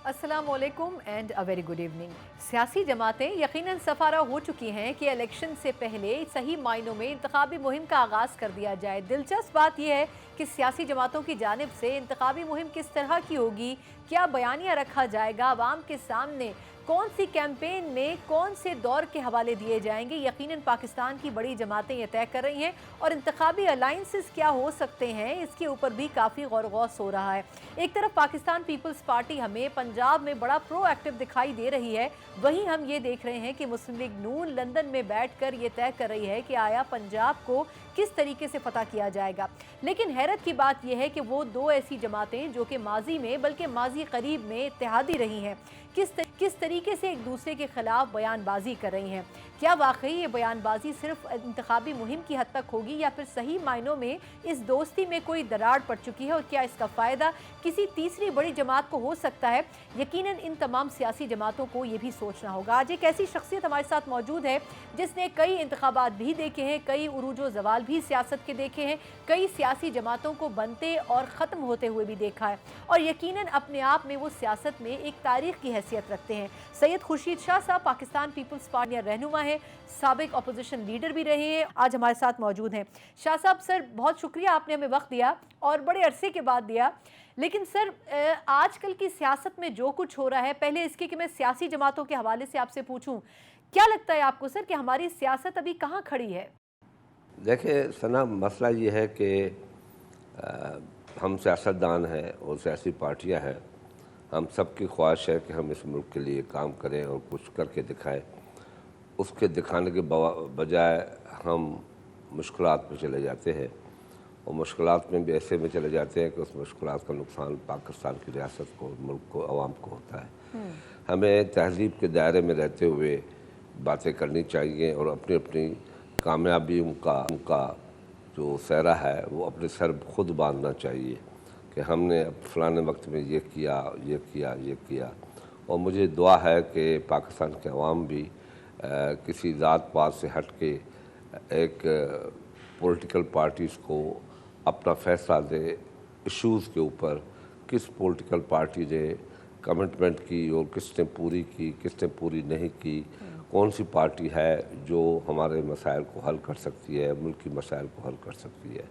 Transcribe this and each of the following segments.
अस्सलाम वालेकुम and a very good evening. सियासी जमातें यकीनन सफारा हो चुकी हैं कि इलेक्शन से पहले सही मायनों में इंतखाबी मुहिम का आगाज़ कर दिया जाए। दिलचस्प बात यह है कि सियासी जमातों की जानिब से इंतखाबी मुहिम किस तरह की होगी, क्या बयानिया रखा जाएगा, आवाम के सामने कौन सी कैंपेन में कौन से दौर के हवाले दिए जाएंगे, यकीनन पाकिस्तान की बड़ी जमातें ये तय कर रही हैं और इंतखाबी अलाइंसेस क्या हो सकते हैं इसके ऊपर भी काफ़ी गौर गौस हो रहा है। एक तरफ पाकिस्तान पीपल्स पार्टी हमें पंजाब में बड़ा प्रो एक्टिव दिखाई दे रही है, वहीं हम ये देख रहे हैं कि मुस्लिम लीग नून लंदन में बैठकर ये तय कर रही है कि आया पंजाब को किस तरीके से फतह किया जाएगा। लेकिन हैरत की बात यह है कि वो दो ऐसी जमातें जो कि माजी में बल्कि माजी करीब में इत्तेहादी रही हैं, किस तरीके से एक दूसरे के खिलाफ बयानबाजी कर रही हैं। क्या वाकई ये बयानबाजी सिर्फ इंतखाबी मुहिम की हद तक होगी या फिर सही मायनों में इस दोस्ती में कोई दरार पड़ चुकी है और क्या इसका फ़ायदा किसी तीसरी बड़ी जमात को हो सकता है? यकीनन इन तमाम सियासी जमातों को ये भी सोचना होगा। आज एक ऐसी शख्सियत हमारे साथ मौजूद है जिसने कई इंतखाबात भी देखे हैं, कई उरूजो ज़वाल भी सियासत के देखे हैं, कई सियासी जमातों को बनते और ख़त्म होते हुए भी देखा है और यकीनन अपने आप में वो सियासत में एक तारीख़ की हैसियत रखते हैं। सैयद खुर्शीद शाह साहब पाकिस्तान पीपल्स पार्टी रहनुमा है, साबिक अपोजिशन लीडर भी रहे हैं, आज हमारे साथ मौजूद हैं। शाह साहब सर, बहुत शुक्रिया आपने हमें वक्त दिया और बड़े अरसे के बाद दिया। लेकिन सर, आजकल की सियासत में जो कुछ हो रहा है, पहले इसके कि मैं सियासी जमातों के हवाले से आपसे पूछूं, क्या लगता है आपको सर कि हमारी सियासत अभी कहाँ खड़ी है? देखिए सना, मसला ये है कि हम सियासतदान हैं और सियासी पार्टियां हैं। हम सब की ख्वाहिश है कि हम इस मुल्क के लिए काम करें और कुछ करके दिखाएं। उसके दिखाने के बजाय हम मुश्किलात में चले जाते हैं और मुश्किलात में भी ऐसे में चले जाते हैं कि उस मुश्किलात का नुकसान पाकिस्तान की रियासत को, मुल्क को, आवाम को होता है। हमें तहज़ीब के दायरे में रहते हुए बातें करनी चाहिए और अपनी अपनी कामयाबी उनका जो सहरा है वो अपने सर खुद बांधना चाहिए कि हमने फ़लाने वक्त में ये किया, ये किया, ये किया। और मुझे दुआ है कि पाकिस्तान के अवाम भी किसी ज़ात पात से हट के एक पॉलिटिकल पार्टीज़ को अपना फ़ैसला दे इश्यूज़ के ऊपर, किस पॉलिटिकल पार्टी ने कमिटमेंट की और किसने पूरी की, किसने पूरी नहीं की, कौन सी पार्टी है जो हमारे मसाइल को हल कर सकती है, मुल्क की मसाइल को हल कर सकती है।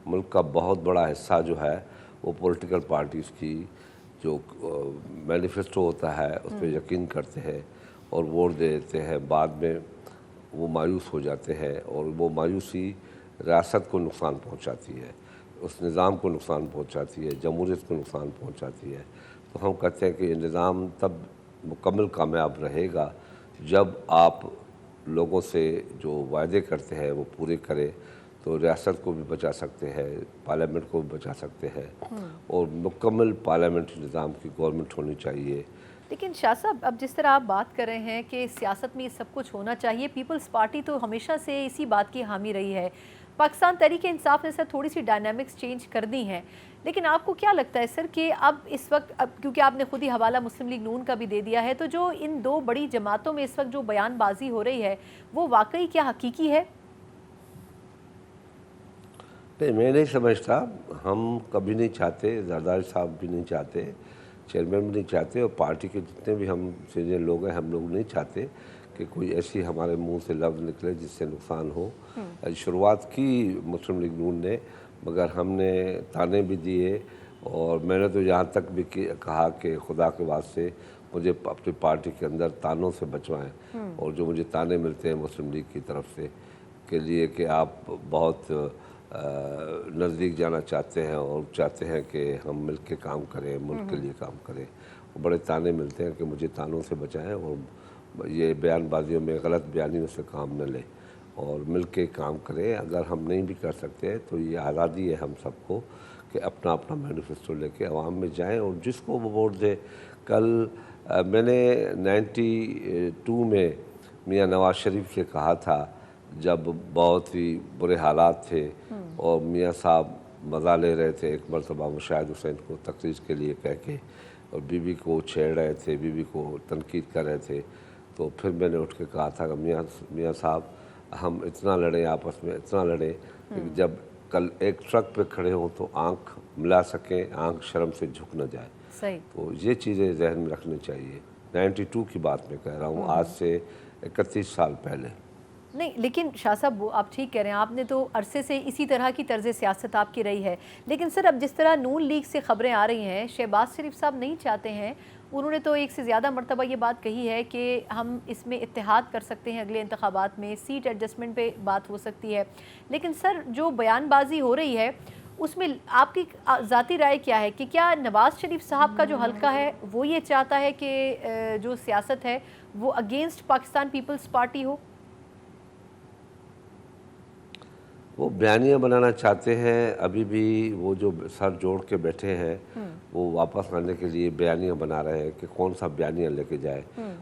मुल्क का बहुत बड़ा हिस्सा जो है वो पॉलिटिकल पार्टीज़ की जो मैनिफेस्टो होता है उस पर यकीन करते हैं और वोट दे देते हैं। बाद में वो मायूस हो जाते हैं और वो मायूसी रियासत को नुकसान पहुंचाती है, उस निज़ाम को नुकसान पहुंचाती है, जमहूरियत को नुकसान पहुंचाती है। तो हम कहते हैं कि ये निज़ाम तब मुकम्मल कामयाब रहेगा जब आप लोगों से जो वायदे करते हैं वो पूरे करें, तो रियासत को भी बचा सकते हैं, पार्लियामेंट को भी बचा सकते हैं और मुकम्मल पार्लियामेंट्री निज़ाम की गवर्नमेंट होनी चाहिए। लेकिन शाह साहब, अब जिस तरह आप बात कर रहे हैं कि सियासत में ये सब कुछ होना चाहिए, पीपल्स पार्टी तो हमेशा से इसी बात की हामी रही है। पाकिस्तान तहरीक-ए इंसाफ ने सर थोड़ी सी डायनामिक्स चेंज कर दी हैं, लेकिन आपको क्या लगता है सर कि अब इस वक्त, अब क्योंकि आपने खुद ही हवाला मुस्लिम लीग नून का भी दे दिया है, तो जो इन दो बड़ी जमातों में इस वक्त जो बयानबाजी हो रही है वो वाकई क्या हकीकी है? नहीं, मैं नहीं समझता। हम कभी नहीं चाहते, ज़रदारी साहब भी नहीं चाहते, चेयरमैन भी नहीं चाहते और पार्टी के जितने भी हम सीनियर लोग हैं हम लोग नहीं चाहते कि कोई ऐसी हमारे मुंह से लफ्ज़ निकले जिससे नुकसान हो। शुरुआत की मुस्लिम लीग नून ने, मगर हमने ताने भी दिए और मैंने तो यहाँ तक भी कहा कि खुदा के वास्ते मुझे अपनी पार्टी के अंदर तानों से बचवाएं। और जो मुझे ताने मिलते हैं मुस्लिम लीग की तरफ से के लिए कि आप बहुत नज़दीक जाना चाहते हैं और चाहते हैं कि हम मिल के काम करें, मुल्क के लिए काम करें, और बड़े ताने मिलते हैं कि मुझे तानों से बचाएं और ये बयानबाजियों में, गलत बयानियों से काम न लें और मिल के काम करें। अगर हम नहीं भी कर सकते तो ये आज़ादी है हम सबको कि अपना अपना मैनिफेस्टो लेके आवाम में जाएं और जिसको वो वोट दे। कल मैंने 92 में मियाँ नवाज शरीफ से कहा था जब बहुत ही बुरे हालात थे और मियाँ साहब मज़ा ले रहे थे एक मरतबा मुशाहिद हुसैन को तकरीर के लिए कह के और बीबी को छेड़ रहे थे, बीबी को तनकीद कर रहे थे, तो फिर मैंने उठ के कहा था कि मियाँ साहब हम इतना लड़े आपस में, इतना लड़े कि जब कल एक ट्रक पे खड़े हों तो आंख मिला सकें, आंख शर्म से झुक न जाए। صحیح. تو یہ چیزیں ذہن میں رکھنی چاہیے. 92 کی بات میں کہہ رہا ہوں، آج سے 31 سال پہلے. نہیں لیکن شاہ صاحب وہ آپ ٹھیک کہہ رہے ہیں، آپ نے تو عرصے سے اسی طرح کی طرز سیاست آپ کی رہی ہے، لیکن سر اب جس طرح نون لیگ سے خبریں آ رہی ہیں، شہباز شریف صاحب نہیں چاہتے ہیں، انہوں نے تو ایک سے زیادہ مرتبہ یہ بات کہی ہے کہ ہم اس میں اتحاد کر سکتے ہیں اگلے انتخابات میں، سیٹ ایڈجسٹمنٹ پہ بات ہو سکتی ہے. لیکن سر جو بیان بازی ہو رہی ہے اس میں آپ کی ذاتی رائے کیا ہے کہ کیا نواز شریف صاحب کا جو حلقہ ہے وہ یہ چاہتا ہے کہ جو سیاست ہے وہ اگینسٹ پاکستان پیپلز پارٹی ہو؟ وہ بیانیاں بنانا چاہتے ہیں، ابھی بھی وہ جو سر جوڑ کے بیٹھے ہیں وہ واپس آنے کے لیے بیانیاں بنا رہے ہیں کہ کون سا بیانیاں لے کے جائے.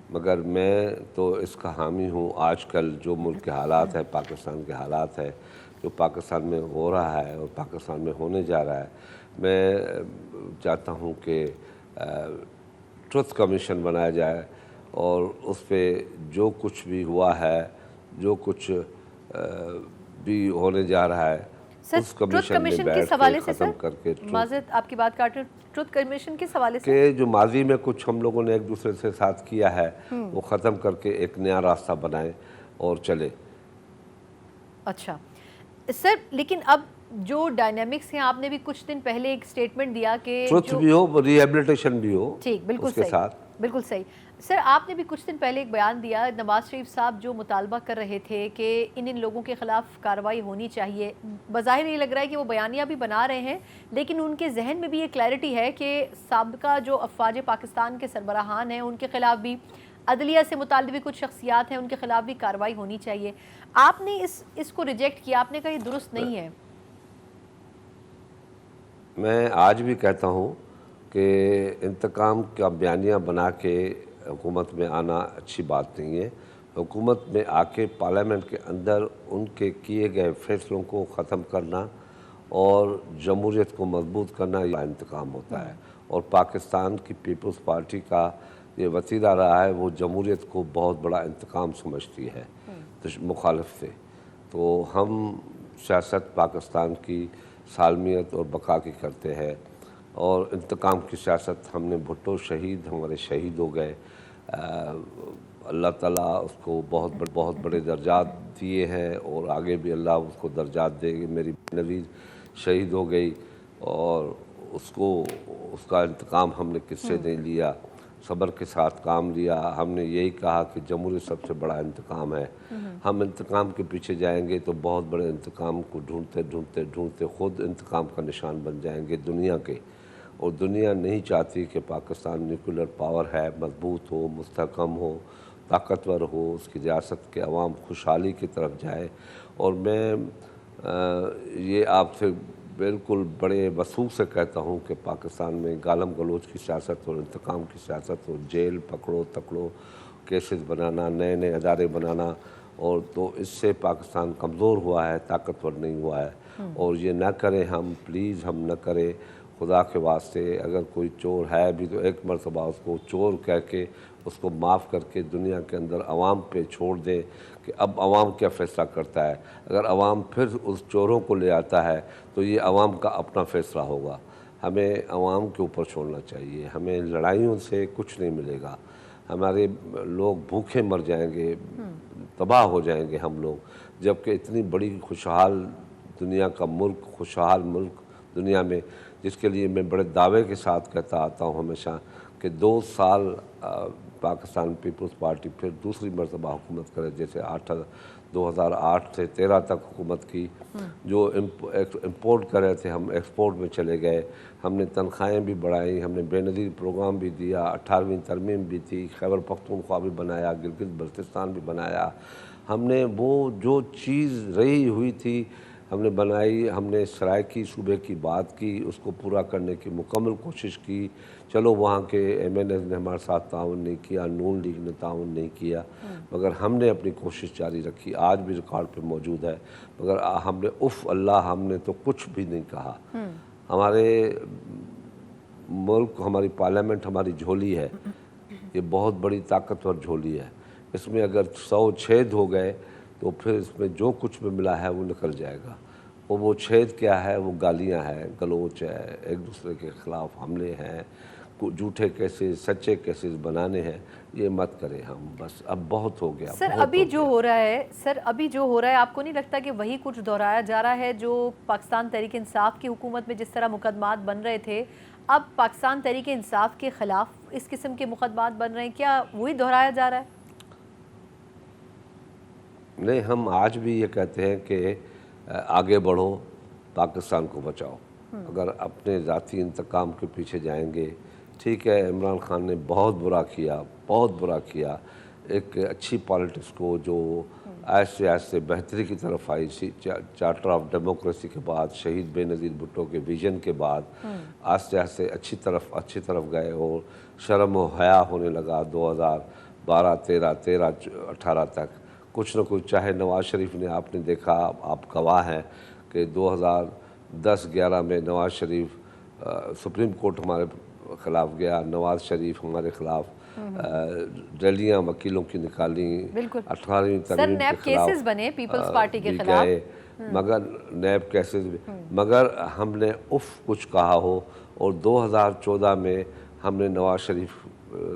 مگر میں تو اس کا حامی ہوں. آج کل جو ملک کے حالات ہیں، پاکستان کے حالات ہیں، جو پاکستان میں ہو رہا ہے اور پاکستان میں ہونے جا رہا ہے، میں چاہتا ہوں کہ ٹروتھ کمیشن بنایا جائے اور اس پہ جو کچھ بھی ہوا ہے، جو کچھ بھی ہونے جا رہا ہے، اس کمیشن میں بیٹھ کے ختم کر کے معذرت آپ کی بات کاٹ رہے ہیں، ٹروتھ کمیشن کس حوالے سے؟ کہ جو ماضی میں کچھ ہم لوگوں نے ایک دوسرے سے ساتھ کیا ہے وہ ختم کر کے ایک نیا راستہ بنائیں اور چلے. اچھا سر، لیکن اب جو ڈائنامکس ہیں، آپ نے بھی کچھ دن پہلے ایک سٹیٹمنٹ دیا کہ ٹروتھ بھی ہو، ریہیبلیٹیشن بھی ہو. ٹھیک، بالکل اس کے صحیح، ساتھ بالکل صحیح. سر آپ نے بھی کچھ دن پہلے ایک بیان دیا، نواز شریف صاحب جو مطالبہ کر رہے تھے کہ ان لوگوں کے خلاف کارروائی ہونی چاہیے، بظاہر یہ لگ رہا ہے کہ وہ بیانیہ بھی بنا رہے ہیں لیکن ان کے ذہن میں بھی یہ کلیئرٹی ہے کہ سابقہ جو افواج پاکستان کے سربراہان ہیں ان کے خلاف بھی، عدلیہ سے متعلق بھی کچھ شخصیات ہیں ان کے خلاف بھی کارروائی ہونی چاہیے. آپ نے اس کو ریجیکٹ کیا، آپ نے کہا یہ درست نہیں ہے. میں آج بھی کہتا ہوں کہ انتقام کا بیانیہ بنا کے حکومت میں آنا اچھی بات نہیں ہے. حکومت میں آ کے پارلیمنٹ کے اندر ان کے کیے گئے فیصلوں کو ختم کرنا اور جمہوریت کو مضبوط کرنا یہ انتقام ہوتا ہے. اور پاکستان کی پیپلز پارٹی کا یہ وتیرہ رہا ہے، وہ جمہوریت کو بہت بڑا انتقام سمجھتی ہے مخالف سے. تو ہم سیاست پاکستان کی سالمیت اور بقا کی کرتے ہیں اور انتقام کی سیاست ہم نے بھٹو شہید، ہمارے شہید ہو گئے، اللہ تعالیٰ اس کو بہت بڑے درجات دیے ہیں اور آگے بھی اللہ اس کو درجات دے گی. میری نوید شہید ہو گئی اور اس کا انتقام ہم نے کس سے نہیں لیا، صبر کے ساتھ کام لیا. ہم نے یہی کہا کہ جمہوریت سب سے بڑا انتقام ہے. ہم انتقام کے پیچھے جائیں گے تو بہت بڑے انتقام کو ڈھونڈتے خود انتقام کا نشان بن جائیں گے دنیا کے. اور دنیا نہیں چاہتی کہ پاکستان نیوکلر پاور ہے، مضبوط ہو، مستحکم ہو، طاقتور ہو، اس کی ریاست کے عوام خوشحالی کی طرف جائے. اور میں یہ آپ سے بالکل بڑے وثوق سے کہتا ہوں کہ پاکستان میں گالم گلوچ کی سیاست اور انتقام کی سیاست اور جیل پکڑو تکڑو، کیسز بنانا، نئے نئے ادارے بنانا، اور تو اس سے پاکستان کمزور ہوا ہے، طاقتور نہیں ہوا ہے. اور یہ نہ کریں ہم، پلیز ہم نہ کریں خدا کے واسطے. اگر کوئی چور ہے بھی تو ایک مرتبہ اس کو چور کہہ کے اس کو معاف کر کے دنیا کے اندر عوام پہ چھوڑ دیں کہ اب عوام کیا فیصلہ کرتا ہے. اگر عوام پھر اس چوروں کو لے آتا ہے تو یہ عوام کا اپنا فیصلہ ہوگا. ہمیں عوام کے اوپر چھوڑنا چاہیے. ہمیں لڑائیوں سے کچھ نہیں ملے گا. ہمارے لوگ بھوکے مر جائیں گے، تباہ ہو جائیں گے ہم لوگ، جبکہ اتنی بڑی خوشحال دنیا کا ملک، خوشحال ملک دنیا میں، جس کے لیے میں بڑے دعوے کے ساتھ کہتا آتا ہوں ہمیشہ کہ 2 سال پاکستان پیپلز پارٹی پھر دوسری مرتبہ حکومت کرے، جیسے 2008 سے 13 تک حکومت کی. جو امپورٹ کر رہے تھے ہم ایکسپورٹ میں چلے گئے. ہم نے تنخواہیں بھی بڑھائیں، ہم نے بے نظیر پروگرام بھی دیا، 18ویں ترمیم بھی تھی، خیبر پختونخوا بھی بنایا، گلگت بلتستان بھی بنایا. ہم نے وہ جو چیز رہی ہوئی تھی ہم نے بنائی. ہم نے سرائکی صوبے کی بات کی، اس کو پورا کرنے کی مکمل کوشش کی. چلو وہاں کے ایم این ایز نے ہمارے ساتھ تعاون نہیں کیا، نون لیگ نے تعاون نہیں کیا، مگر ہم نے اپنی کوشش جاری رکھی. آج بھی ریکارڈ پہ موجود ہے. مگر ہم نے اللہ ہم نے تو کچھ بھی نہیں کہا. ہمارے ملک، ہماری پارلیمنٹ ہماری جھولی ہے، یہ بہت بڑی طاقتور جھولی ہے. اس میں اگر 100 چھید ہو گئے تو پھر اس میں جو کچھ بھی ملا ہے وہ نکل جائے گا. وہ چھید کیا ہے؟ وہ گالیاں ہیں، گلوچ ہے، ایک دوسرے کے خلاف حملے ہیں، झूठे केसेस सच्चे केसेस बनाने हैं, ये मत करें हम, बस अब बहुत हो गया। सर बहुत अभी हो जो गया। हो रहा है सर अभी जो हो रहा है, आपको नहीं लगता कि वही कुछ दोहराया जा रहा है जो पाकिस्तान तहरीक इंसाफ की हुकूमत में जिस तरह मुकदमात बन रहे थे, अब पाकिस्तान तहरीक इंसाफ के ख़िलाफ़ इस किस्म के मुकदमात बन रहे हैं, क्या वही दोहराया जा रहा है? नहीं, हम आज भी ये कहते हैं कि आगे बढ़ो, पाकिस्तान को बचाओ। अगर अपने ज़ाती इंतकाम के पीछे जाएंगे, ठीक है, इमरान खान ने बहुत बुरा किया, बहुत बुरा किया। एक अच्छी पॉलिटिक्स को जो ऐसे ऐसे बेहतरी की तरफ आई, चार्टर ऑफ डेमोक्रेसी के बाद, शहीद बेनज़ीर भुट्टो के विजन के बाद आस्ते आस्ते अच्छी तरफ गए और शर्म व हया होने लगा 2012, 13, 18 तक कुछ न कुछ। चाहे नवाज़ शरीफ ने, आपने देखा, आप गवाह हैं कि 2010-11 में नवाज़ शरीफ सुप्रीम कोर्ट हमारे ख़िलाफ़ गया, नवाज़ शरीफ हमारे ख़िलाफ़ रैलियाँ वकीलों की निकाली, 18वीं तरमीम के केसेस बने पीपल्स पार्टी के खिलाफ, मगर नैब केसेस, मगर हमने कुछ कहा हो। और 2014 में हमने नवाज़ शरीफ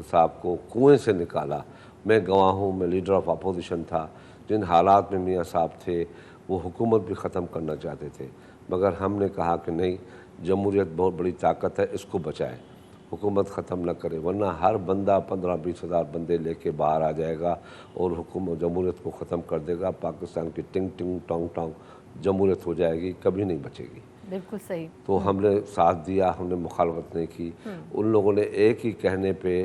साहब को कुएं से निकाला। मैं गवाह हूँ, मैं लीडर ऑफ अपोजिशन था। जिन हालात में मियाँ साहब थे, वो हुकूमत भी ख़त्म करना चाहते थे, मगर हमने कहा कि नहीं, जमहूरियत बहुत बड़ी ताकत है, इसको बचाएं, हुकूमत ख़त्म न करे, वरना हर बंदा 15-20 हज़ार बंदे लेके बाहर आ जाएगा और हुकूमत जमहूरियत को ख़त्म कर देगा। पाकिस्तान की टिंग टिंग टोंग टोंग जमहूरियत हो जाएगी, कभी नहीं बचेगी। बिल्कुल सही। तो हमने साथ दिया, हमने मुखालफत नहीं की। उन लोगों ने एक ही कहने पे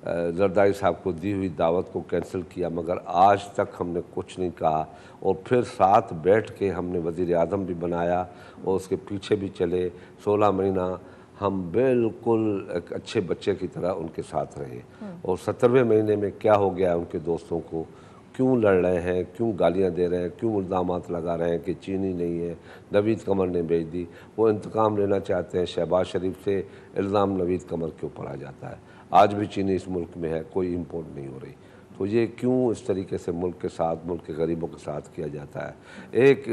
जरदारी साहब को दी हुई दावत को कैंसिल किया, मगर आज तक हमने कुछ नहीं कहा। और फिर साथ बैठ के हमने वज़ीर आज़म भी बनाया और उसके पीछे भी चले। 16 महीना हम बिल्कुल एक अच्छे बच्चे की तरह उनके साथ रहे। और 17वें महीने में क्या हो गया उनके दोस्तों को, क्यों लड़ रहे हैं, क्यों गालियां दे रहे हैं, क्यों इल्ज़ामात लगा रहे हैं कि चीनी नहीं है, नवीद कमर ने भेज दी। वो इंतकाम लेना चाहते हैं शहबाज शरीफ से, इल्ज़ाम नवीद कमर के ऊपर आ जाता है। आज भी चीनी इस मुल्क में है, कोई इम्पोर्ट नहीं हो रही। तो ये क्यों इस तरीके से मुल्क के साथ, मुल्क के गरीबों के साथ किया जाता है। एक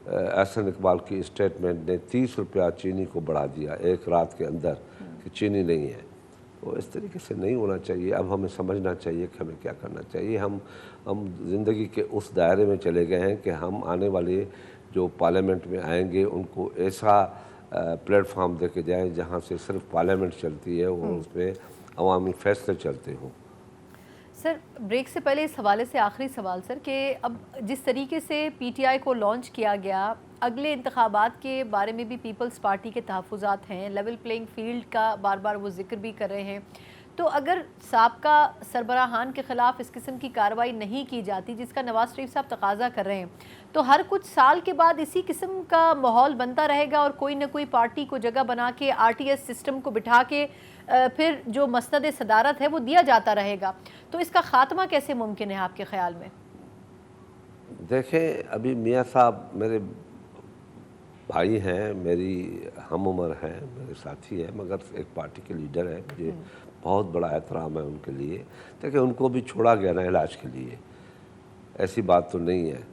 एहसन इकबाल की स्टेटमेंट ने 30 रुपया चीनी को बढ़ा दिया एक रात के अंदर कि चीनी नहीं है। तो इस तरीके से नहीं होना चाहिए। अब हमें समझना चाहिए कि हमें क्या करना चाहिए। हम ज़िंदगी के उस दायरे में चले गए हैं कि हम आने वाले जो पार्लियामेंट में आएंगे उनको ऐसा प्लेटफॉर्म दे के जाएँ जहाँ से सिर्फ पार्लियामेंट चलती है और उसमें अवामी फैसले चलते हों। सर ब्रेक से पहले इस हवाले से आखिरी सवाल सर, कि अब जिस तरीके से पीटीआई को लॉन्च किया गया, अगले इंतखाबात के बारे में भी पीपल्स पार्टी के तहफ़्फ़ुज़ात हैं, लेवल प्लेइंग फील्ड का बार बार वो जिक्र भी कर रहे हैं। तो अगर साबका सरबराहान के ख़िलाफ़ इस किस्म की कार्रवाई नहीं की जाती जिसका नवाज़ शरीफ साहब तकाजा कर रहे हैं, तो हर कुछ साल के बाद इसी किस्म का माहौल बनता रहेगा और कोई ना कोई पार्टी को जगह बना के आरटीएस सिस्टम को बिठा के फिर जो मसनद सदारत है वो दिया जाता रहेगा। तो इसका ख़ात्मा कैसे मुमकिन है आपके ख़्याल में? देखें, अभी मियाँ साहब मेरे भाई हैं, मेरी हम उम्र हैं, मेरे साथी हैं, मगर एक पार्टी के लीडर हैं। मुझे बहुत बड़ा एहतराम है उनके लिए। देखिए, उनको भी छोड़ा गया ना इलाज के लिए, ऐसी बात तो नहीं है।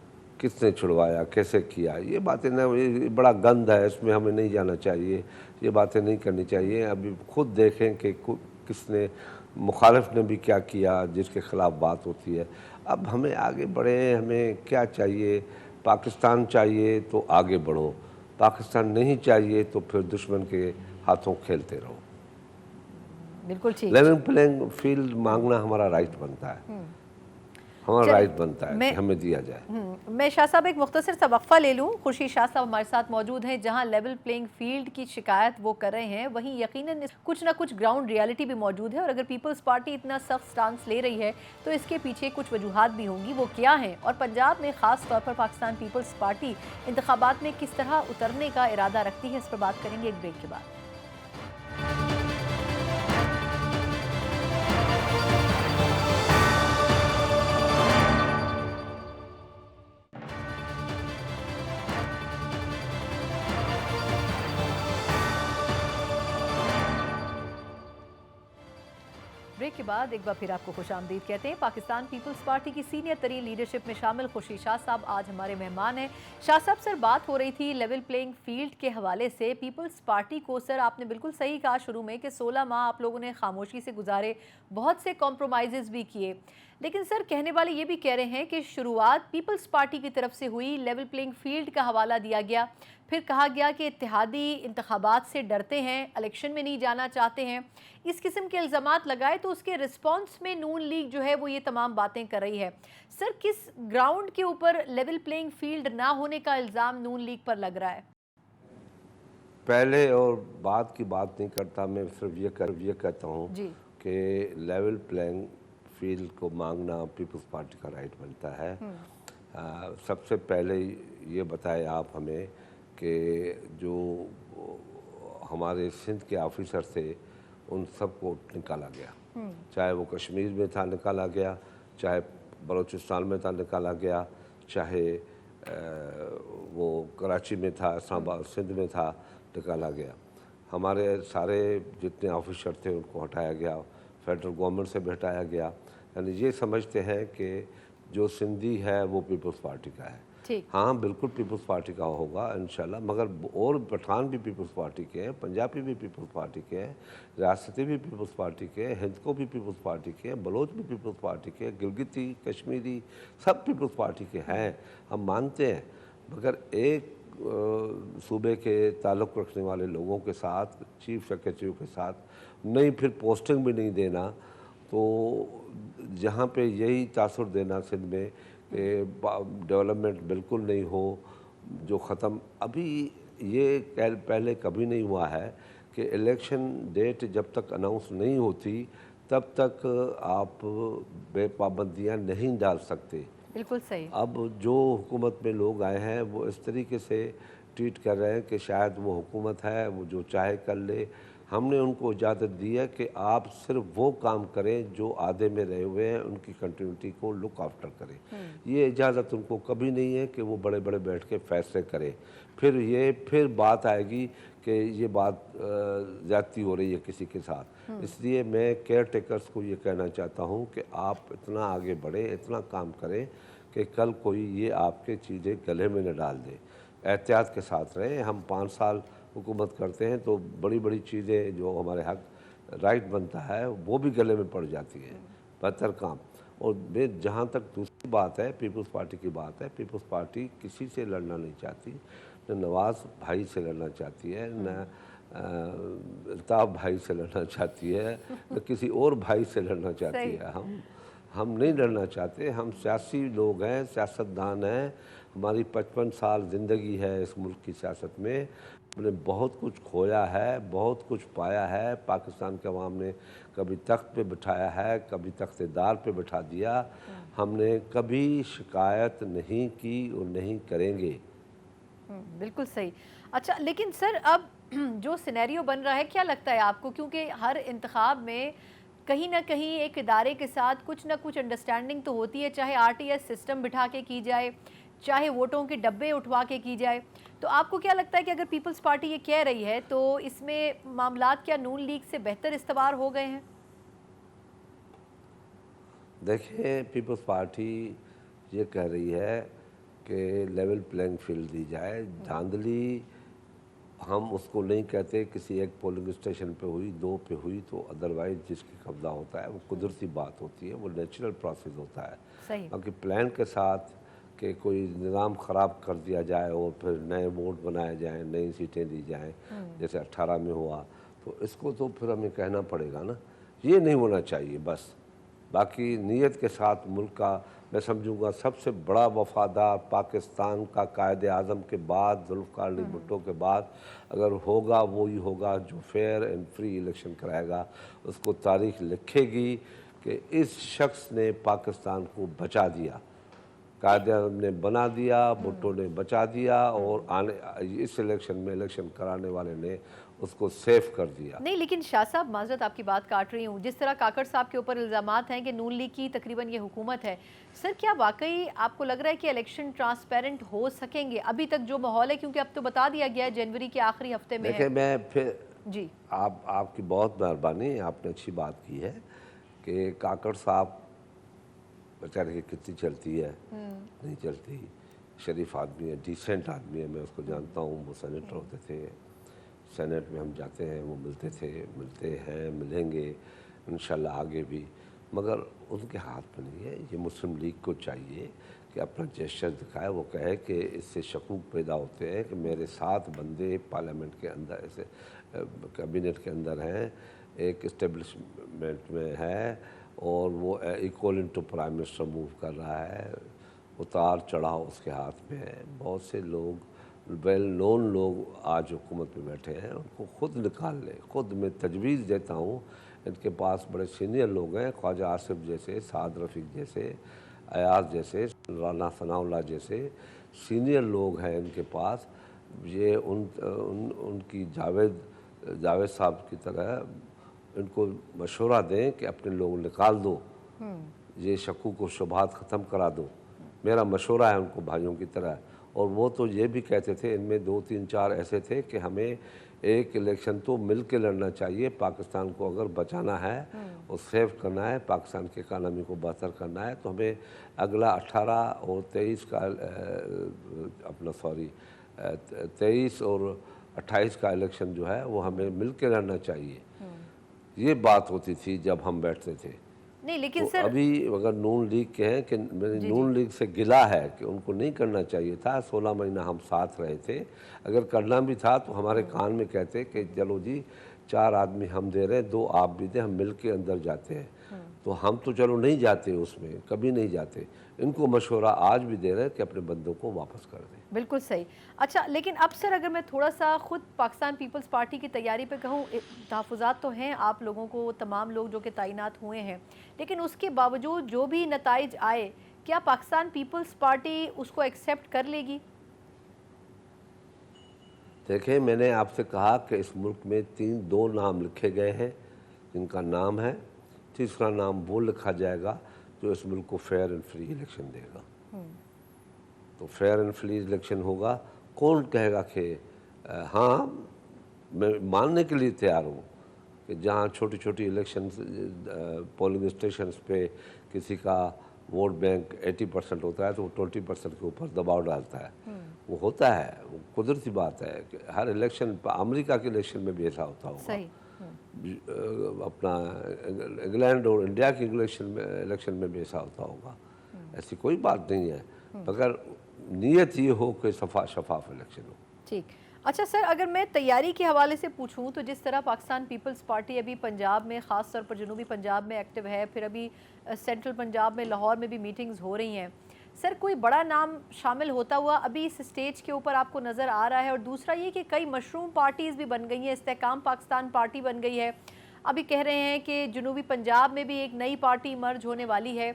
किसने छुड़वाया, कैसे किया, ये बातें ना, ये बड़ा गंद है, इसमें हमें नहीं जाना चाहिए, ये बातें नहीं करनी चाहिए। अभी खुद देखें कि किसने, मुखालिफ ने भी क्या किया जिसके ख़िलाफ़ बात होती है। अब हमें आगे बढ़े, हमें क्या चाहिए? पाकिस्तान चाहिए तो आगे बढ़ो, पाकिस्तान नहीं चाहिए तो फिर दुश्मन के हाथों खेलते रहो। बिल्कुल ठीक। लेवल प्लेइंग फील्ड मांगना हमारा राइट बनता है, हमारा राइट बनता है कि हमें दिया जाए। मैं शाह साहब एक मुख्तसर सा वक्फा ले लूँ। खुर्शीद शाह साहब हमारे साथ मौजूद हैं। जहाँ लेवल प्लेइंग फील्ड की शिकायत वो कर रहे हैं, वहीं यकीनन कुछ ना कुछ ग्राउंड रियलिटी भी मौजूद है। और अगर पीपल्स पार्टी इतना सख्त स्टांस ले रही है तो इसके पीछे कुछ वजूहात भी होंगी, वो क्या हैं? और पंजाब में ख़ास तौर पर पाकिस्तान पीपल्स पार्टी इंतखाबात में किस तरह उतरने का इरादा रखती है, इस पर बात करेंगे एक ब्रेक के बाद। ब्रेक के बाद एक बार फिर आपको खुशामदीद कहते हैं। पाकिस्तान पीपल्स पार्टी की सीनियर तरीन लीडरशिप में शामिल खुर्शीद शाह साहब आज हमारे मेहमान हैं। शाह साहब, सर बात हो रही थी लेवल प्लेइंग फील्ड के हवाले से। पीपल्स पार्टी को सर आपने बिल्कुल सही कहा शुरू में कि 16 माह आप लोगों ने खामोशी से गुजारे, बहुत से कॉम्प्रोमाइज़ भी किए, लेकिन सर कहने वाले ये भी कह रहे हैं कि शुरुआत पीपल्स पार्टी की तरफ से हुई, लेवल प्लेइंग फील्ड का हवाला दिया गया, फिर कहा गया कि इत्तेहादी इंतखाबात से डरते हैं, इलेक्शन में नहीं जाना चाहते हैं। इस किस्म के इल्ज़ामात लगाए तो उसके रिस्पॉन्स में नून लीग जो है वो ये तमाम बातें कर रही है। सर किस ग्राउंड के ऊपर लेवल प्लेइंग फील्ड ना होने का इल्ज़ाम नून लीग पर लग रहा है? पहले और बाद की बात नहीं करता, मैं सिर्फ ये कहता हूँ कि लेवल प्लेइंग फील्ड को मांगना पीपल्स पार्टी का राइट बनता है। सबसे पहले ये बताएं आप हमें कि जो हमारे सिंध के ऑफिसर थे उन सबको निकाला गया, चाहे वो कश्मीर में था निकाला गया, चाहे बलूचिस्तान में था निकाला गया, चाहे वो कराची में था, इस्लामाबाद सिंध में था, निकाला गया। हमारे सारे जितने ऑफिसर थे उनको हटाया गया, फेडरल गवर्नमेंट से हटाया गया। यानी ये समझते हैं कि जो सिंधी है वो पीपल्स पार्टी का है। हाँ बिल्कुल पीपल्स पार्टी का होगा इंशाल्लाह, मगर और पठान भी पीपल्स पार्टी के हैं, पंजाबी भी पीपल्स पार्टी के हैं, रियासती भी पीपल्स पार्टी के हैं, हिंद को भी पीपल्स पार्टी के हैं, बलोच भी पीपल्स पार्टी के हैं, गिलगिती कश्मीरी सब पीपल्स पार्टी के हैं, हम मानते हैं। मगर एक सूबे के ताल्लुक़ रखने वाले लोगों के साथ, चीफ सेक्रेटरी के साथ नहीं, फिर पोस्टिंग भी नहीं देना, तो जहाँ पे यही तासुर देना सिंध में डेवलपमेंट बिल्कुल नहीं हो, जो ख़त्म अभी ये पहले कभी नहीं हुआ है कि इलेक्शन डेट जब तक अनाउंस नहीं होती तब तक आप बेपाबंदियाँ नहीं डाल सकते। बिल्कुल सही। अब जो हुकूमत में लोग आए हैं वो इस तरीके से ट्रीट कर रहे हैं कि शायद वो हुकूमत है, वो जो चाहे कर ले। हमने उनको इजाज़त दी है कि आप सिर्फ वो काम करें जो आधे में रहे हुए हैं, उनकी कंटिन्यूटी को लुक आफ्टर करें। ये इजाज़त उनको कभी नहीं है कि वो बड़े बड़े बैठ के फैसले करें। फिर बात आएगी कि ये बात ज़्यादती हो रही है किसी के साथ। इसलिए मैं केयर टेकर्स को ये कहना चाहता हूँ कि आप इतना आगे बढ़ें, इतना काम करें कि कल कोई ये आपके चीज़ें गले में न डाल दे। एहतियात के साथ रहें। हम 5 साल हुकूमत करते हैं तो बड़ी बड़ी चीज़ें जो हमारे हक राइट बनता है वो भी गले में पड़ जाती हैं, बेहतर काम। और मैं जहाँ तक दूसरी बात है, पीपल्स पार्टी की बात है, पीपल्स पार्टी किसी से लड़ना नहीं चाहती, न नवाज़ भाई से लड़ना चाहती है, न अल्ताफ़ भाई से लड़ना चाहती है, न किसी और भाई से लड़ना चाहती है। हम नहीं लड़ना चाहते। हम सियासी लोग हैं, सियासतदान हैं, हमारी 55 साल ज़िंदगी है इस मुल्क की सियासत में। हमने बहुत कुछ खोया है, बहुत कुछ पाया है। पाकिस्तान के अवाम ने कभी तख्त पे बिठाया है, कभी तख्तेदार पे बिठा दिया। हमने कभी शिकायत नहीं की और नहीं करेंगे। बिल्कुल सही। अच्छा, लेकिन सर अब जो सिनेरियो बन रहा है, क्या लगता है आपको, क्योंकि हर इंतखाब में कहीं ना कहीं एक इदारे के साथ कुछ ना कुछ अंडरस्टैंडिंग तो होती है, चाहे आरटीएस सिस्टम बिठा के की जाए, चाहे वोटों के डब्बे उठवा के की जाए। तो आपको क्या लगता है कि अगर पीपल्स पार्टी ये कह रही है तो इसमें मामलात क्या नून लीग से बेहतर इस्तवार हो गए हैं? देखिए, पीपल्स पार्टी ये कह रही है कि लेवल प्लेइंग फील्ड दी जाए। धांधली हम उसको नहीं कहते, किसी एक पोलिंग स्टेशन पे हुई, 2 पे हुई तो अदरवाइज जिसकी कब्जा होता है वो कुदरती बात होती है, वो नेचुरल प्रोसेस होता है। सही। बाकी प्लान के साथ कि कोई निज़ाम ख़राब कर दिया जाए और फिर नए वोट बनाए जाएं, नई सीटें दी जाएं, जैसे 18 में हुआ, तो इसको तो फिर हमें कहना पड़ेगा ना, ये नहीं होना चाहिए बस। बाकी नीयत के साथ मुल्क का मैं समझूंगा सबसे बड़ा वफादार पाकिस्तान का कायदे आज़म के बाद, जुल्फ़िकार अली भुट्टो के बाद अगर होगा वो ही होगा जो फेयर एंड फ्री इलेक्शन कराएगा। उसको तारीख़ लिखेगी कि इस शख्स ने पाकिस्तान को बचा दिया, कायदे आज़म ने बना दिया, भुट्टो ने बचा दिया, और इस इलेक्शन में इलेक्शन कराने वाले ने उसको सेफ कर दिया। नहीं, लेकिन शाह साहब माजरत आपकी बात काट रही हूँ, जिस तरह काकड़ साहब के ऊपर इल्ज़ामात हैं कि नून लीग की तकरीबन ये हुकूमत है, सर क्या वाकई आपको लग रहा है कि इलेक्शन ट्रांसपेरेंट हो सकेंगे? अभी तक जो माहौल है, क्योंकि अब तो बता दिया गया है जनवरी के आखिरी हफ्ते में देखिए, मैं फिर जी आपकी बहुत मेहरबानी, आपने अच्छी बात की है کہ کاکڑ صاحب بیچارے کی کتنی چلتی ہے، نہیں چلتی، شریف آدمی ہے، ڈیسنٹ آدمی ہے، میں اس کو جانتا ہوں، وہ سینیٹر ہوتے تھے، سینٹ میں ہم جاتے ہیں، وہ ملتے تھے، ملتے ہیں، ملیں گے انشاءاللہ آگے بھی، مگر ان کے ہاتھ میں نہیں ہے۔ یہ مسلم لیگ کو چاہیے کہ اپنا جیسچر دکھائے، وہ کہے کہ اس سے شکوک پیدا ہوتے ہیں کہ میرے 7 بندے پارلیمنٹ کے اندر ایسے کابینٹ کے اندر ہیں، ایک اسٹیبلشمنٹ میں ہے، اور وہ equivalent to prime minister move کر رہا ہے، اتار چڑھاؤ اس کے ہاتھ میں ہے۔ بہت سے لوگ ویل نون لوگ آج حکومت میں بیٹھے ہیں، ان کو خود نکال لیں، خود میں تجویز دیتا ہوں۔ ان کے پاس بڑے سینئر لوگ ہیں، خواجہ آصف جیسے، سعد رفیق جیسے، ایاز جیسے، رانا ثناء اللہ جیسے سینئر لوگ ہیں ان کے پاس، یہ ان کی جاوید صاحب کی طرح ان کو مشورہ دیں کہ اپنے لوگ نکال دو، یہ شکوک و شبہات ختم کرا دو۔ میرا مشورہ ہے ان کو بھائیوں کی طرح۔ اور وہ تو یہ بھی کہتے تھے، ان میں 2 3 4 ایسے تھے کہ ہمیں ایک الیکشن تو مل کے لڑنا چاہیے، پاکستان کو اگر بچانا ہے اور سیو کرنا ہے، پاکستان کی اکانومی کو بہتر کرنا ہے، تو ہمیں اگلا 18 اور 23 کا 23 اور 28 کا الیکشن جو ہے وہ ہمیں مل کے لڑنا چاہیے۔ یہ بات ہوتی تھی جب ہم بیٹھتے تھے۔ نہیں لیکن تو سر ابھی اگر نون لیگ کے ہیں کہ میری نون لیگ سے گلہ ہے کہ ان کو نہیں کرنا چاہیے تھا، 16 مہینہ ہم ساتھ رہے تھے، اگر کرنا بھی تھا تو ہمارے کان میں کہتے کہ چلو جی 4 آدمی ہم دے رہے ہیں، 2 آپ بھی دیں، ہم مل کے اندر جاتے ہیں۔ تو ہم تو چلو نہیں جاتے، اس میں کبھی نہیں جاتے۔ ان کو مشورہ آج بھی دے رہے ہیں کہ اپنے بندوں کو واپس کر دیں۔ بالکل صحیح۔ اچھا لیکن اب سر اگر میں تھوڑا سا خود پاکستان پیپلز پارٹی کی تیاری پہ کہوں، تحفظات تو ہیں آپ لوگوں کو، تمام لوگ جو کہ تعینات ہوئے ہیں، لیکن اس کے باوجود جو بھی نتائج آئے، کیا پاکستان پیپلز پارٹی اس کو ایکسیپٹ کر لے گی؟ دیکھیں، میں نے آپ سے کہا کہ اس ملک میں 2 نام لکھے گئے ہیں جن کا نام ہے، تیسرا نام وہ لکھا جائے گا جو اس ملک کو فیئر اینڈ فری الیکشن دے گا۔ تو فیئر اینڈ فری الیکشن ہوگا، کون کہے گا کہ ہاں میں ماننے کے لیے تیار ہوں کہ جہاں چھوٹی چھوٹی الیکشنز پولنگ اسٹیشنز پہ کسی کا ووٹ بینک 80% ہوتا ہے تو وہ 20% کے اوپر دباؤ ڈالتا ہے، وہ ہوتا ہے، وہ قدرتی بات ہے کہ ہر الیکشن، امریکہ کے الیکشن میں بھی ایسا ہوتا ہوگا، اپنا انگلینڈ اور انڈیا کی الیکشن میں بھی ایسا ہوتا ہوگا، ایسی کوئی بات نہیں ہے، مگر نیت یہ ہو کہ شفاف الیکشن ہو۔ ٹھیک۔ اچھا سر، اگر میں تیاری کے حوالے سے پوچھوں تو جس طرح پاکستان پیپلز پارٹی ابھی پنجاب میں، خاص طور پر جنوبی پنجاب میں ایکٹیو ہے، پھر ابھی سینٹرل پنجاب میں لاہور میں بھی میٹنگز ہو رہی ہیں، سر کوئی بڑا نام شامل ہوتا ہوا ابھی اس سٹیج کے اوپر آپ کو نظر آ رہا ہے؟ اور دوسرا یہ کہ کئی مشروم پارٹیز بھی بن گئی ہیں، استحکام پاکستان پارٹی بن گئی ہے، ابھی کہہ رہے ہیں کہ جنوبی پنجاب میں بھی ایک نئی پارٹی مرج ہونے والی ہے،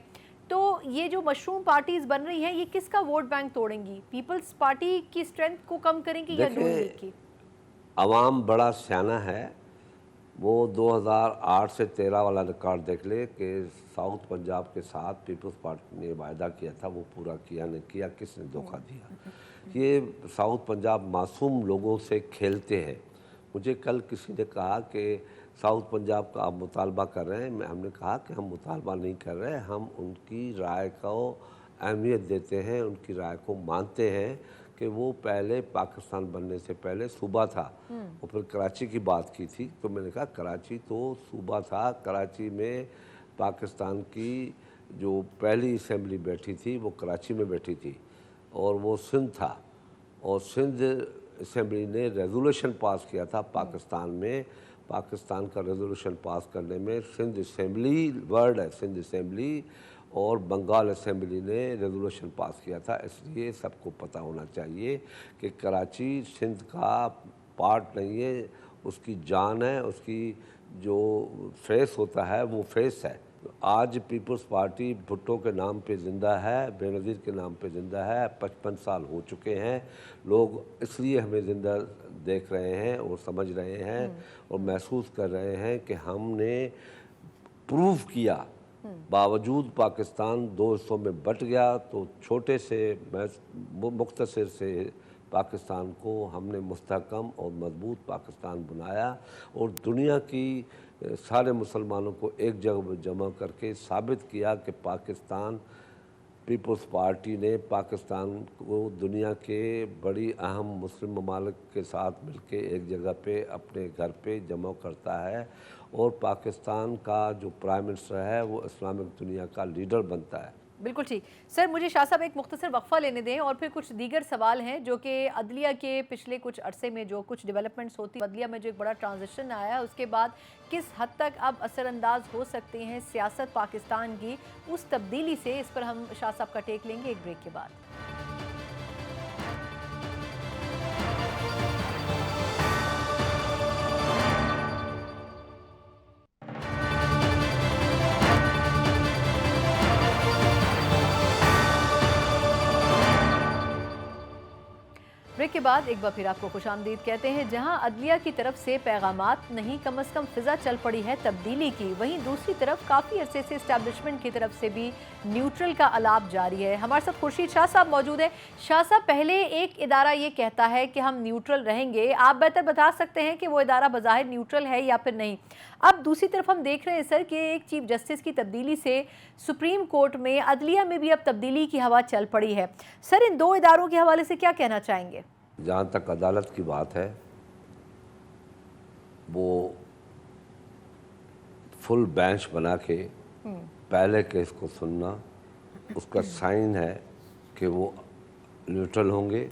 تو یہ جو مشروم پارٹیز بن رہی ہیں یہ کس کا ووٹ بینک توڑیں گی؟ پیپلز پارٹی کی اسٹرینتھ کو کم کریں گی یا نون لیگ کی؟ عوام بڑا سیانہ ہے، وہ 2008 سے 13 والا ریکارڈ دیکھ لے کہ ساؤتھ پنجاب کے ساتھ پیپلز پارٹی نے وعدہ کیا تھا، وہ پورا کیا نہیں کیا، کس نے دھوکہ دیا۔ یہ ساؤتھ پنجاب معصوم لوگوں سے کھیلتے ہیں۔ مجھے کل کسی نے کہا کہ ساؤتھ پنجاب کا آپ مطالبہ کر رہے ہیں، ہم نے کہا کہ ہم مطالبہ نہیں کر رہے، ہم ان کی رائے کو اہمیت دیتے ہیں، ان کی رائے کو مانتے ہیں کہ وہ پہلے پاکستان بننے سے پہلے صوبہ تھا، اور پھر کراچی کی بات کی تھی، تو میں نے کہا کراچی تو صوبہ تھا، کراچی میں پاکستان کی جو پہلی اسمبلی بیٹھی تھی وہ کراچی میں بیٹھی تھی، اور وہ سندھ تھا، اور سندھ اسمبلی نے ریزولوشن پاس کیا تھا پاکستان میں، پاکستان کا ریزولوشن پاس کرنے میں سندھ اسمبلی ورڈ ہے، سندھ اسمبلی اور بنگال اسمبلی نے ریزولوشن پاس کیا تھا۔ اس لیے سب کو پتہ ہونا چاہیے کہ کراچی سندھ کا پارٹ نہیں ہے، اس کی جان ہے، اس کی جو فیس ہوتا ہے وہ فیس ہے۔ آج پیپلز پارٹی بھٹو کے نام پہ زندہ ہے، بے نظیر کے نام پہ زندہ ہے، 55 سال ہو چکے ہیں، لوگ اس لیے ہمیں زندہ دیکھ رہے ہیں اور سمجھ رہے ہیں اور محسوس کر رہے ہیں کہ ہم نے پروف کیا، باوجود پاکستان 2 حصوں میں بٹ گیا تو چھوٹے سے مختصر سے पाकिस्तान को हमने मुस्तहकम और मजबूत पाकिस्तान बनाया और दुनिया की सारे मुसलमानों को एक जगह जमा करके साबित किया कि पाकिस्तान पीपल्स पार्टी ने पाकिस्तान को दुनिया के बड़ी अहम मुस्लिम ममालिक के साथ मिलके एक जगह पे अपने घर पे जमा करता है और पाकिस्तान का जो प्राइम मिनिस्टर है वो इस्लामिक दुनिया का लीडर बनता है। बिल्कुल ठीक। सर मुझे शाह साहब एक मुख्तसर वक्फा लेने दें और फिर कुछ दीगर सवाल हैं जो कि अदलिया के पिछले कुछ अरसे में जो कुछ डेवलपमेंट्स होती, अदलिया में जो एक बड़ा ट्रांजिशन आया है उसके बाद किस हद तक अब असरअंदाज हो सकते हैं सियासत पाकिस्तान की उस तब्दीली से, इस पर हम शाह साहब का टेक लेंगे एक ब्रेक के बाद। ब्रेक के बाद एक बार फिर आपको खुशामदीद कहते हैं। जहां अदलिया की तरफ से पैगामात नहीं, कम अज़ कम फिजा चल पड़ी है तब्दीली की, वहीं दूसरी तरफ काफ़ी अरसे से इस्टेब्लिशमेंट की तरफ से भी न्यूट्रल का अलाप जारी है। हमारे साथ खुर्शीद शाह साहब मौजूद है। शाह साहब, पहले एक इदारा ये कहता है कि हम न्यूट्रल रहेंगे, आप बेहतर बता सकते हैं कि वो इदारा बज़ाहिर न्यूट्रल है या फिर नहीं। अब दूसरी तरफ हम देख रहे हैं सर कि एक चीफ जस्टिस की तब्दीली से सुप्रीम कोर्ट में, अदलिया में भी अब तब्दीली की हवा चल पड़ी है। सर इन दो इदारों के हवाले से क्या कहना चाहेंगे? जहाँ तक अदालत की बात है वो फुल बेंच बना के पहले केस को सुनना उसका साइन है कि वो न्यूट्रल होंगे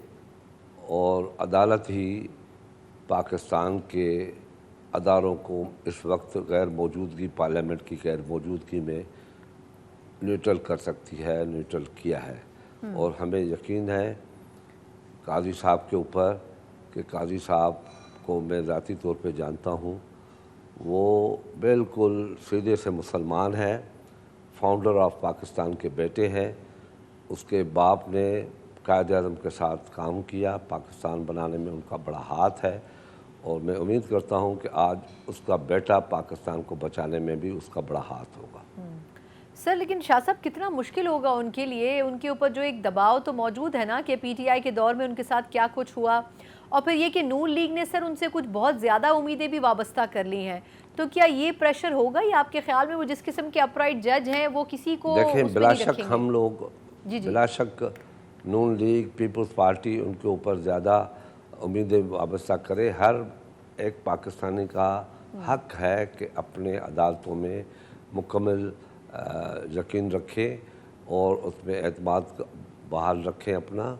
और अदालत ही पाकिस्तान के अदारों को इस वक्त गैर मौजूदगी, पार्लियामेंट की गैर मौजूदगी में न्यूट्रल कर सकती है, न्यूट्रल किया है। और हमें यकीन है काजी साहब के ऊपर कि काजी साहब को मैं ज़ाती तौर पे जानता हूँ, वो बिल्कुल सीधे से मुसलमान है, फाउंडर ऑफ पाकिस्तान के बेटे हैं। उसके बाप ने कायद-ए-आज़म के साथ काम किया, पाकिस्तान बनाने में उनका बड़ा हाथ है और मैं उम्मीद करता हूँ कि आज उसका बेटा पाकिस्तान को बचाने में भी उसका बड़ा हाथ होगा। सर लेकिन शाह साहब कितना मुश्किल होगा उनके लिए, उनके ऊपर जो एक दबाव तो मौजूद है ना कि पीटीआई के दौर में उनके साथ क्या कुछ हुआ, और फिर ये कि नून लीग ने सर उनसे कुछ बहुत ज़्यादा उम्मीदें भी वाबस्ता कर ली हैं, तो क्या ये प्रेशर होगा या आपके ख्याल में वो जिस किस्म के अपराइट जज हैं वो किसी को देखें? बिलाशक हम लोग बिलाशक नून लीग, पीपल्स पार्टी उनके ऊपर ज़्यादा उम्मीदें वाबस्ता करे। हर एक पाकिस्तानी का हक है कि अपने अदालतों में मुकम्मल यकीन रखें और उसमें एतमाद बहाल रखें अपना।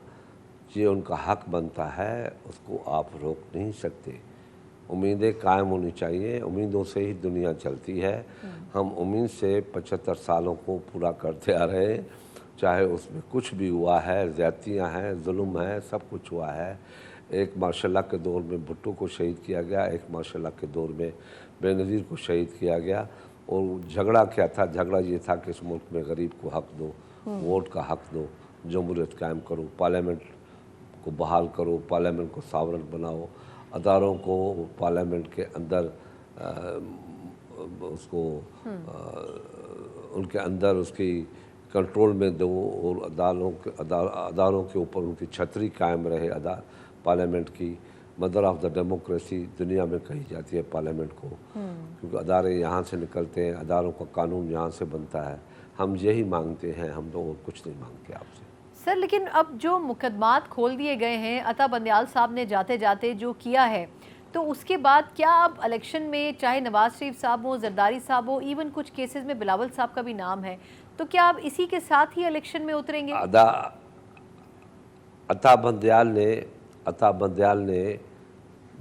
ये उनका हक बनता है, उसको आप रोक नहीं सकते। उम्मीदें कायम होनी चाहिए, उम्मीदों से ही दुनिया चलती है। हम उम्मीद से 75 सालों को पूरा करते आ रहे हैं, चाहे उसमें कुछ भी हुआ है, ज़्यादतियाँ हैं, जुल्म है, सब कुछ हुआ है। एक मार्शल के दौर में भुट्टो को शहीद किया गया, एक मार्शल के दौर में बेनज़ीर को शहीद किया गया। और झगड़ा क्या था? झगड़ा ये था कि इस मुल्क में गरीब को हक दो, वोट का हक दो, जमहूरियत कायम करो, पार्लियामेंट को बहाल करो, पार्लियामेंट को सावरन बनाओ, अदारों को पार्लियामेंट के अंदर उसको उनके अंदर उसकी कंट्रोल में दो और अदारों के ऊपर उनकी छतरी कायम रहे। पार्लियामेंट की मदर ऑफ द डेमोक्रेसी दुनिया में कही जाती है पार्लियामेंट को, क्योंकि अदारे यहाँ से निकलते हैं, अदारों का कानून यहाँ से बनता है। हम यही मांगते हैं, हम तो और कुछ नहीं मांगते आपसे। सर लेकिन अब जो मुकदमात खोल दिए गए हैं, अता बंदयाल साहब ने जाते जाते जो किया है, तो उसके बाद क्या अब इलेक्शन में चाहे नवाज शरीफ साहब हो, जरदारी साहब हो, इवन कुछ केसेस में बिलावल साहब का भी नाम है, तो क्या आप इसी के साथ ही इलेक्शन में उतरेंगे? अता बंदयाल ने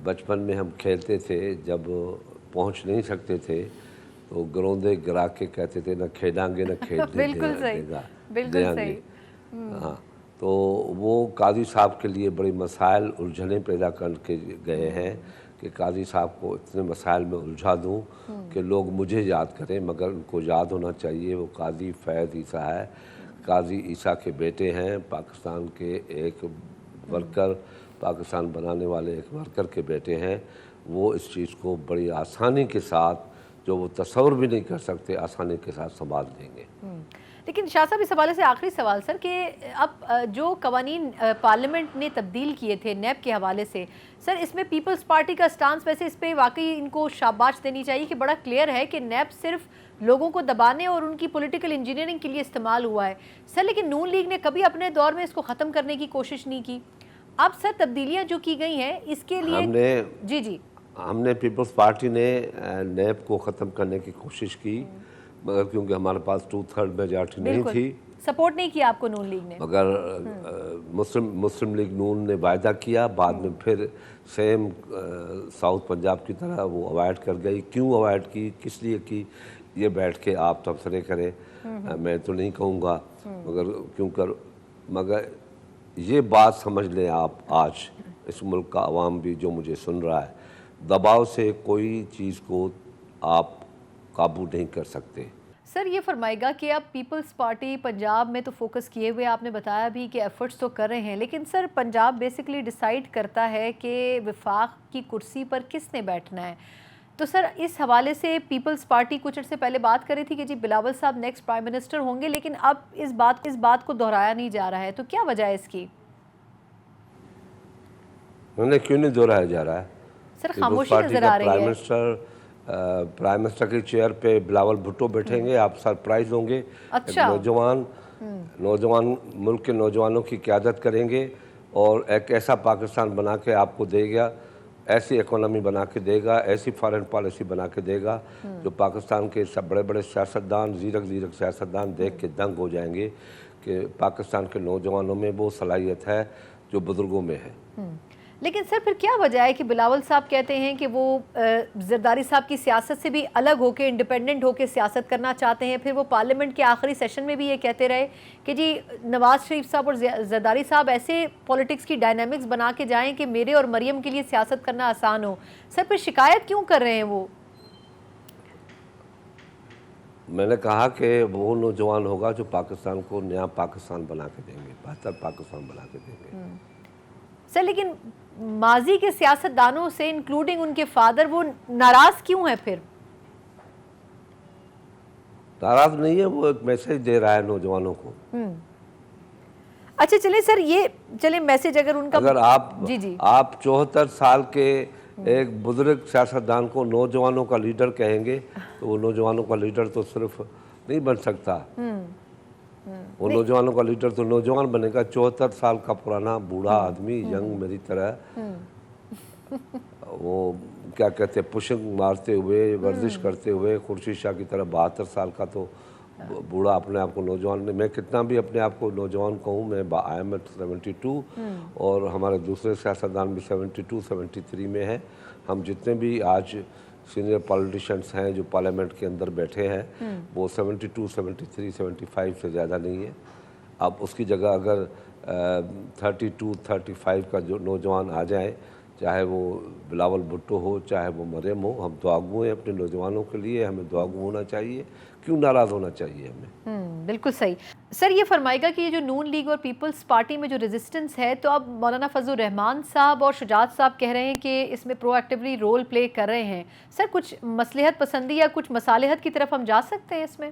बचपन में हम खेलते थे, जब पहुंच नहीं सकते थे तो गरोंदे गिरा के कहते थे न खेलांगे न खेलने देंगे। हाँ, तो वो काजी साहब के लिए बड़ी मसाइल उलझने पैदा करके गए हैं कि काजी साहब को इतने मसाइल में उलझा दूं कि लोग मुझे याद करें, मगर उनको याद होना चाहिए वो काजी फैज़ ईसा है, काजी ईसा के बेटे हैं, पाकिस्तान के एक वर्कर, पाकिस्तान बनाने वाले एक वर्कर के बेटे हैं। वो इस चीज़ को बड़ी आसानी के साथ, जो वो तस्वर भी नहीं कर सकते, आसानी के साथ संभाल देंगे। لیکن شاہ صاحب اس حوالے سے آخری سوال سر کہ اب جو قوانین پارلیمنٹ نے تبدیل کیے تھے نیب کے حوالے سے سر، اس میں پیپلز پارٹی کا سٹانس ویسے اس پہ واقعی ان کو شاباش دینی چاہیے کہ بڑا کلیئر ہے کہ نیب صرف لوگوں کو دبانے اور ان کی پولیٹیکل انجینئرنگ کے لیے استعمال ہوا ہے سر، لیکن نون لیگ نے کبھی اپنے دور میں اس کو ختم کرنے کی کوشش نہیں کی. اب سر تبدیلیاں جو کی گئی ہیں اس کے لیے ہم نے پیپلز پارٹی نے نیب کو ختم کرنے کی کوشش کی، مگر کیونکہ ہمارے پاس 2/3 میجارٹی نہیں تھی، سپورٹ نہیں کیا آپ کو نون لیگ نے، مگر مسلم لیگ نون نے وعدہ کیا، بعد میں پھر سیم ساؤتھ پنجاب کی طرح وہ اوائڈ کر گئی. کیوں اوائڈ کی، کس لیے کی، یہ بیٹھ کے آپ تبصرے کریں، میں تو نہیں کہوں گا، مگر یہ بات سمجھ لیں آپ، آج اس ملک کا عوام بھی جو مجھے سن رہا ہے، دباؤ سے کوئی چیز کو آپ قابو نہیں کر سکتے. سر یہ فرمائے گا کہ اب پیپلز پارٹی پنجاب میں تو فوکس کیے ہوئے، آپ نے بتایا بھی کہ ایفرٹس تو کر رہے ہیں، لیکن سر پنجاب بیسیکلی ڈیسائیڈ کرتا ہے کہ وفاق کی کرسی پر کس نے بیٹھنا ہے. تو سر اس حوالے سے پیپلز پارٹی کچھ عرصے پہلے بات کر رہی تھی کہ جی بلاول صاحب نیکسٹ پرائم منسٹر ہوں گے، لیکن اب اس بات کو دہرایا نہیں جا رہا ہے، تو کیا وجہ ہے اس کی؟ کیوں نہیں دہرایا جا رہا ہے؟ سر خاموشی نظر آ رہی ہے. پرائم منسٹر کی چیئر پہ بلاول بھٹو بیٹھیں گے، آپ سرپرائز ہوں گے. اچھا، نوجوان ملک کے نوجوانوں کی قیادت کریں گے اور ایک ایسا پاکستان بنا کے آپ کو دے گا، ایسی اکانومی بنا کے دے گا، ایسی فارن پالیسی بنا کے دے گا جو پاکستان کے سب بڑے بڑے سیاستدان، زیرک سیاستدان دیکھ کے دنگ ہو جائیں گے کہ پاکستان کے نوجوانوں میں وہ صلاحیت ہے جو بزرگوں میں ہے. لیکن سر پھر کیا وجہ ہے کہ بلاول صاحب کہتے ہیں کہ وہ زرداری صاحب کی سیاست سے بھی الگ ہو کے، انڈیپینڈنٹ ہو کے سیاست کرنا چاہتے ہیں، پھر وہ پارلیمنٹ کے آخری سیشن میں بھی یہ کہتے رہے کہ جی نواز شریف صاحب اور زرداری صاحب ایسے پولیٹکس کی ڈائنامکس بنا کے جائیں کہ میرے اور مریم کے لیے سیاست کرنا آسان ہو. سر پھر شکایت کیوں کر رہے ہیں وہ؟ میں نے کہا کہ وہ نوجوان ہوگا جو پاکستان کو نیا پاکستان بنا کے دیں گے، بہتر پاکستان بنا کے دیں گے. سر لیکن ماضی کے سیاستدانوں سے انکلوڈنگ ان کے فادر وہ ناراض کیوں ہیں پھر؟ ناراض نہیں ہے، وہ ایک میسیج دے رہا ہے نوجوانوں کو. اچھا چلیں سر، یہ چلیں میسیج اگر ان کا، اگر آپ 74 سال کے ایک بزرگ سیاستدان کو نوجوانوں کا لیڈر کہیں گے تو وہ نوجوانوں کا لیڈر تو صرف نہیں بن سکتا، وہ نوجوانوں کا لیڈر تو نوجوان بنے گا. 74 سال کا پرانا بوڑھا آدمی، ینگ میری طرح، وہ کیا کہتے ہیں، پشنگ مارتے ہوئے، ورزش کرتے ہوئے، خورشید شاہ کی طرح 72 سال کا تو بوڑھا اپنے آپ کو نوجوان نے، میں کتنا بھی اپنے آپ کو نوجوان کہوں، میں آئی ایم ایٹ 72 اور ہمارے دوسرے سیاستدان بھی 72 73 میں ہیں. ہم جتنے بھی آج سینئر پولیٹیشنز ہیں جو پارلیمنٹ کے اندر بیٹھے ہیں وہ 72 73 75 سے زیادہ نہیں ہے. اب اس کی جگہ اگر 32 35 کا جو نوجوان آ جائیں، چاہے وہ بلاول بھٹو ہو، چاہے وہ مریم ہو، ہم دعاگو ہیں اپنے نوجوانوں کے لیے، ہمیں دعاگو ہونا چاہیے. کیوں ناراض ہونا چاہیے ہمیں؟ بالکل صحیح. سر یہ فرمائے گا کہ یہ جو نون لیگ اور پیپلز پارٹی میں جو ریزسٹنس ہے، تو اب مولانا فضل الرحمان صاحب اور شجاعت صاحب کہہ رہے ہیں کہ اس میں پرو ایکٹیولی رول پلے کر رہے ہیں. سر کچھ مصلحت پسندی یا کچھ مصالحت کی طرف ہم جا سکتے ہیں اس میں؟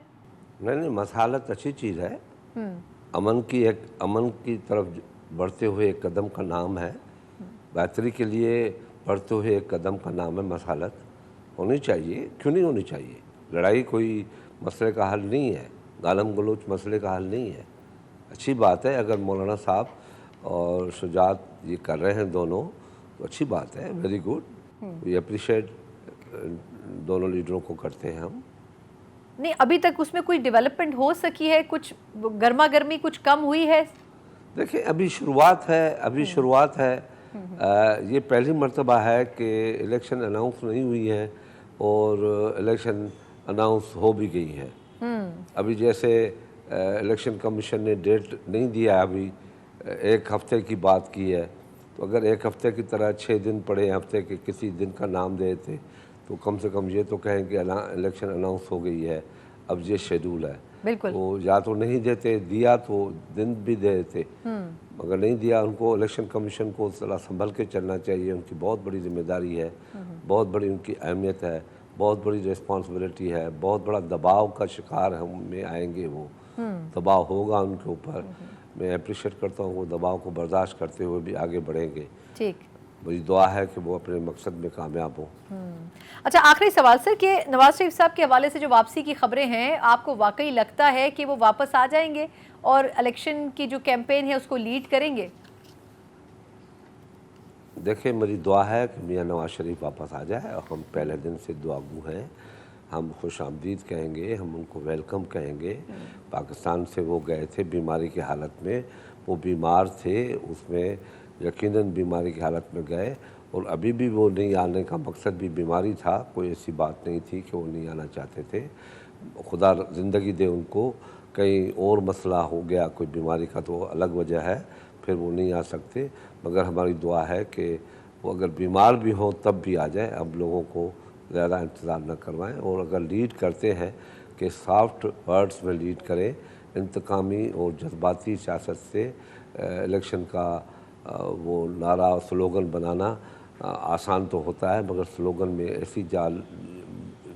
نہیں، مصالحت اچھی چیز ہے. امن کی طرف بڑھتے ہوئے ایک قدم کا نام ہے، بہتری کے لیے بڑھتے ہوئے ایک قدم کا نام ہے. مصالحت ہونی چاہیے، کیوں نہیں ہونی چاہیے؟ لڑائی کوئی مسئلے کا حل نہیں ہے، گالم گلوچ مسئلے کا حل نہیں ہے. اچھی بات ہے اگر مولانا صاحب اور شجاعت یہ کر رہے ہیں دونوں تو اچھی بات ہے، ویری گڈ. وی اپریشیٹ دونوں لیڈروں کو کرتے ہیں ہم. نہیں ابھی تک اس میں کوئی ڈیولپمنٹ ہو سکی ہے؟ کچھ گرما گرمی کچھ کم ہوئی ہے؟ دیکھیں ابھی شروعات ہے. یہ پہلی مرتبہ ہے کہ الیکشن اناؤنس نہیں ہوئی ہے اور الیکشن اناؤنس ہو بھی گئی ہے. ابھی جیسے الیکشن کمیشن نے ڈیٹ نہیں دیا، ابھی ایک ہفتے کی بات کی ہے، تو اگر ایک ہفتے کی طرح 6 دن پڑے ہفتے کے کسی دن کا نام دے تھے تو کم سے کم یہ تو کہیں کہ الیکشن اناؤنس ہو گئی ہے، اب یہ شیڈول ہے. بالکل. تو یا تو نہیں دیتے، دیا تو دن بھی دے دیتے، مگر نہیں دیا. ان کو الیکشن کمیشن کو ذرا سنبھل کے چلنا چاہیے، ان کی بہت بڑی ذمہ داری ہے، بہت بڑی ان کی اہمیت ہے. बहुत बड़ी रिस्पॉन्सिबिलिटी है, बहुत बड़ा दबाव का शिकार हम में आएंगे, वो दबाव होगा उनके ऊपर। मैं अप्रिशिएट करता हूँ वो दबाव को बर्दाश्त करते हुए भी आगे बढ़ेंगे। ठीक। मेरी दुआ है कि वो अपने मकसद में कामयाब हो। अच्छा, आखिरी सवाल सर कि नवाज शरीफ साहब के हवाले से जो वापसी की खबरें हैं, आपको वाकई लगता है कि वो वापस आ जाएंगे और इलेक्शन की जो कैंपेन है उसको लीड करेंगे? देखिए, मेरी दुआ है कि मियां नवाज शरीफ वापस आ जाए और हम पहले दिन से दुआगू हैं। हम खुश आमदीद कहेंगे, हम उनको वेलकम कहेंगे। पाकिस्तान से वो गए थे बीमारी की हालत में, वो बीमार थे, उसमें यकीनन बीमारी की हालत में गए और अभी भी वो नहीं आने का मकसद भी बीमारी था, कोई ऐसी बात नहीं थी कि वो नहीं आना चाहते थे। खुदा ज़िंदगी दे उनको, कहीं और मसला हो गया कोई बीमारी का तो अलग वजह है, फिर वो नहीं आ सकते। मगर हमारी दुआ है कि वो अगर बीमार भी हों तब भी आ जाएं, अब लोगों को ज़्यादा इंतज़ार न करवाएं। और अगर लीड करते हैं कि सॉफ्ट वर्ड्स में लीड करें, इंतकामी और जज्बाती सियासत से इलेक्शन का वो नारा स्लोगन बनाना आसान तो होता है, मगर स्लोगन में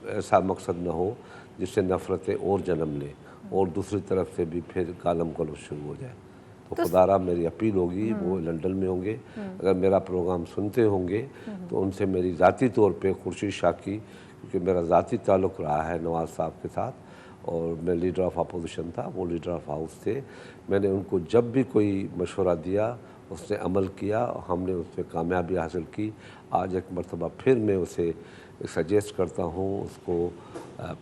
ऐसा मकसद न हो जिससे नफ़रतें और जन्म लें और दूसरी तरफ से भी फिर गालम गलोच शुरू हो जाए। तो खुदारा मेरी अपील होगी, वो लंदन में होंगे, अगर मेरा प्रोग्राम सुनते होंगे तो उनसे मेरी ज़ाती तौर पे खुर्शीद शाकी, क्योंकि मेरा ज़ाती ताल्लुक़ रहा है नवाज़ साहब के साथ और मैं लीडर ऑफ अपोजिशन था, वो लीडर ऑफ हाउस थे। मैंने उनको जब भी कोई मशवरा दिया उसने अमल किया और हमने उसमें कामयाबी हासिल की। आज एक मरतबा फिर मैं उसे सजेस्ट करता हूँ, उसको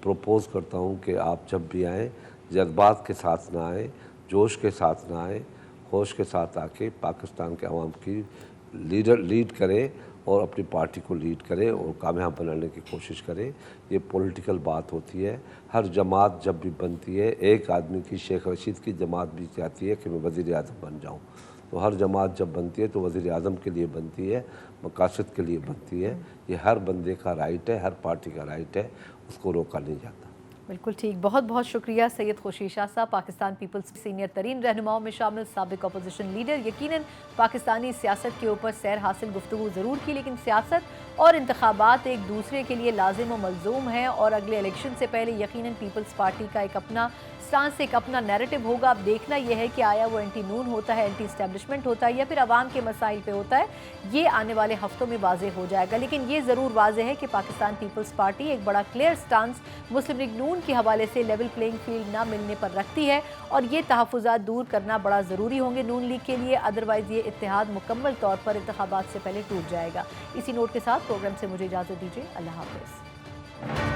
प्रपोज़ करता हूँ कि आप जब भी आएँ जज्बात के साथ ना आएँ, जोश के साथ ना आएँ, होश के साथ आके पाकिस्तान के अवाम की लीड करें और अपनी पार्टी को लीड करें और कामयाब बनाने की कोशिश करें। ये पॉलिटिकल बात होती है। हर जमात जब भी बनती है, एक आदमी की, शेख रशीद की जमात भी चाहती है कि मैं वज़ीर आज़म बन जाऊँ, तो हर जमात जब बनती है तो वज़ीर आज़म के लिए बनती है, मकासद के लिए बनती है। ये हर बंदे का राइट है, हर पार्टी का राइट है, उसको रोका नहीं जाता। बिल्कुल ठीक। बहुत बहुत शुक्रिया सैयद खुर्शीद शाह साहब, पाकिस्तान पीपल्स सीनियर तरीन रहनुमाओं में शामिल, साबिक अपोजिशन लीडर। यकीनन पाकिस्तानी सियासत के ऊपर सैर हासिल गुफ्तगू ज़रूर की, लेकिन सियासत और इंतखाबात एक दूसरे के लिए लाजिम व मलजूम है और अगले इलेक्शन से पहले यकीनन पीपल्स पार्टी का एक अपना स्टांस, एक अपना नैरेटिव होगा। अब देखना यह है कि आया वो एंटी नून होता है, एंटी इस्टेब्लिशमेंट होता है या फिर आवाम के मसाइल पे होता है, ये आने वाले हफ्तों में वाज़ेह हो जाएगा। लेकिन ये ज़रूर वाज़ेह है कि पाकिस्तान पीपल्स पार्टी एक बड़ा क्लियर स्टांस मुस्लिम लीग नून के हवाले से लेवल प्लेइंग फील्ड ना मिलने पर रखती है और ये तहफ़्फ़ुज़ात दूर करना बड़ा ज़रूरी होंगे नून लीग के लिए, अदरवाइज़ ये इत्तेहाद मुकम्मल तौर पर इंतखाबात से पहले टूट जाएगा। इसी नोट के साथ प्रोग्राम से मुझे इजाज़त दीजिए। अल्लाह हाफ़िज़।